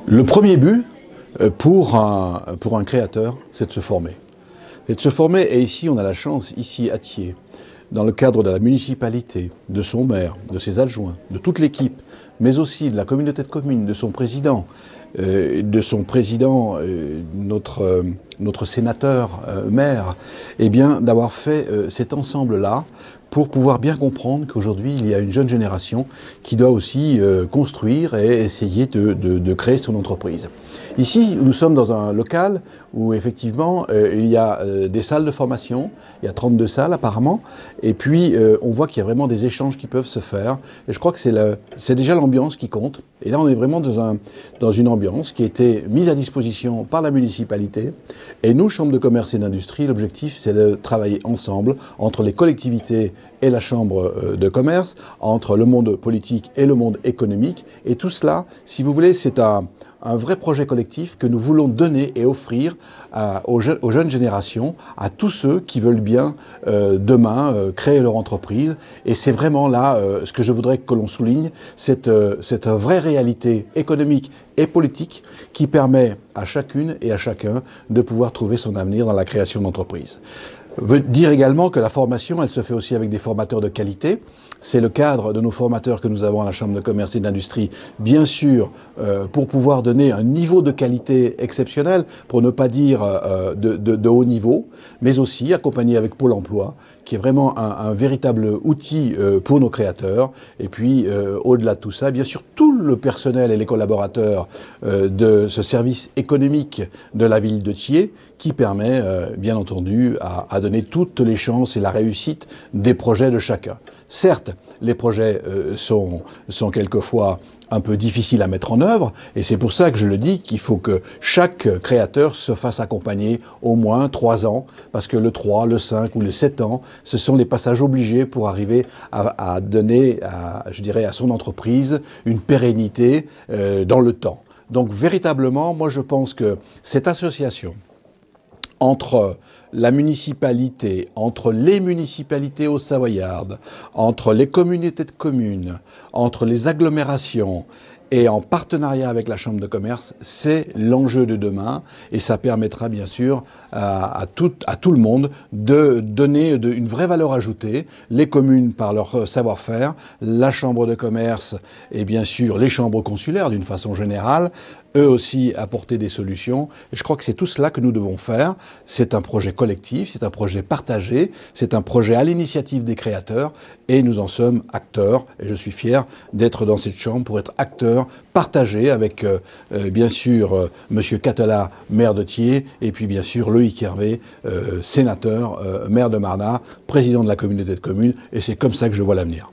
Le premier but pour un créateur, c'est de se former. C'est de se former, et ici on a la chance, ici à Thiers, dans le cadre de la municipalité, de son maire, de ses adjoints, de toute l'équipe, mais aussi de la communauté de communes, de son président, notre sénateur maire, eh bien d'avoir fait cet ensemble-là pour pouvoir bien comprendre qu'aujourd'hui il y a une jeune génération qui doit aussi construire et essayer de créer son entreprise. Ici, nous sommes dans un local où effectivement il y a des salles de formation, il y a 32 salles apparemment, et puis on voit qu'il y a vraiment des échanges qui peuvent se faire, et je crois que c'est déjà l'ambiance qui compte. Et là on est vraiment dans une ambiance qui a été mise à disposition par la municipalité, et nous, Chambre de commerce et d'industrie, l'objectif c'est de travailler ensemble entre les collectivités et la Chambre de commerce, entre le monde politique et le monde économique, et tout cela, si vous voulez, c'est un vrai projet collectif que nous voulons donner et offrir aux jeunes générations, à tous ceux qui veulent bien demain créer leur entreprise. Et c'est vraiment là ce que je voudrais que l'on souligne, cette vraie réalité économique et politique qui permet à chacune et à chacun de pouvoir trouver son avenir dans la création d'entreprise. Veut dire également que la formation, elle se fait aussi avec des formateurs de qualité. C'est le cadre de nos formateurs que nous avons à la Chambre de commerce et d'industrie, bien sûr, pour pouvoir donner un niveau de qualité exceptionnel, pour ne pas dire de haut niveau, mais aussi accompagné avec Pôle emploi, qui est vraiment un véritable outil pour nos créateurs. Et puis, au-delà de tout ça, bien sûr, tout le personnel et les collaborateurs de ce service économique de la ville de Thiers, qui permet, bien entendu, à donner toutes les chances et la réussite des projets de chacun. Certes, les projets sont quelquefois un peu difficiles à mettre en œuvre, et c'est pour ça que je le dis qu'il faut que chaque créateur se fasse accompagner au moins 3 ans, parce que le 3, le 5 ou le 7 ans, ce sont les passages obligés pour arriver à donner, je dirais, à son entreprise une pérennité dans le temps. Donc véritablement, moi je pense que cette association entre la municipalité, entre les municipalités au Savoyarde, entre les communautés de communes, entre les agglomérations et en partenariat avec la Chambre de commerce, c'est l'enjeu de demain, et ça permettra bien sûr à tout le monde de donner une vraie valeur ajoutée, les communes par leur savoir-faire, la Chambre de commerce et bien sûr les chambres consulaires d'une façon générale, eux aussi apporter des solutions. Et je crois que c'est tout cela que nous devons faire. C'est un projet collectif, c'est un projet partagé, c'est un projet à l'initiative des créateurs, et nous en sommes acteurs, et je suis fier d'être dans cette chambre pour être acteur partagé avec bien sûr Monsieur Catala, maire de Thiers, et puis bien sûr Loïc Hervé, sénateur, maire de Marnat, président de la communauté de communes, et c'est comme ça que je vois l'avenir.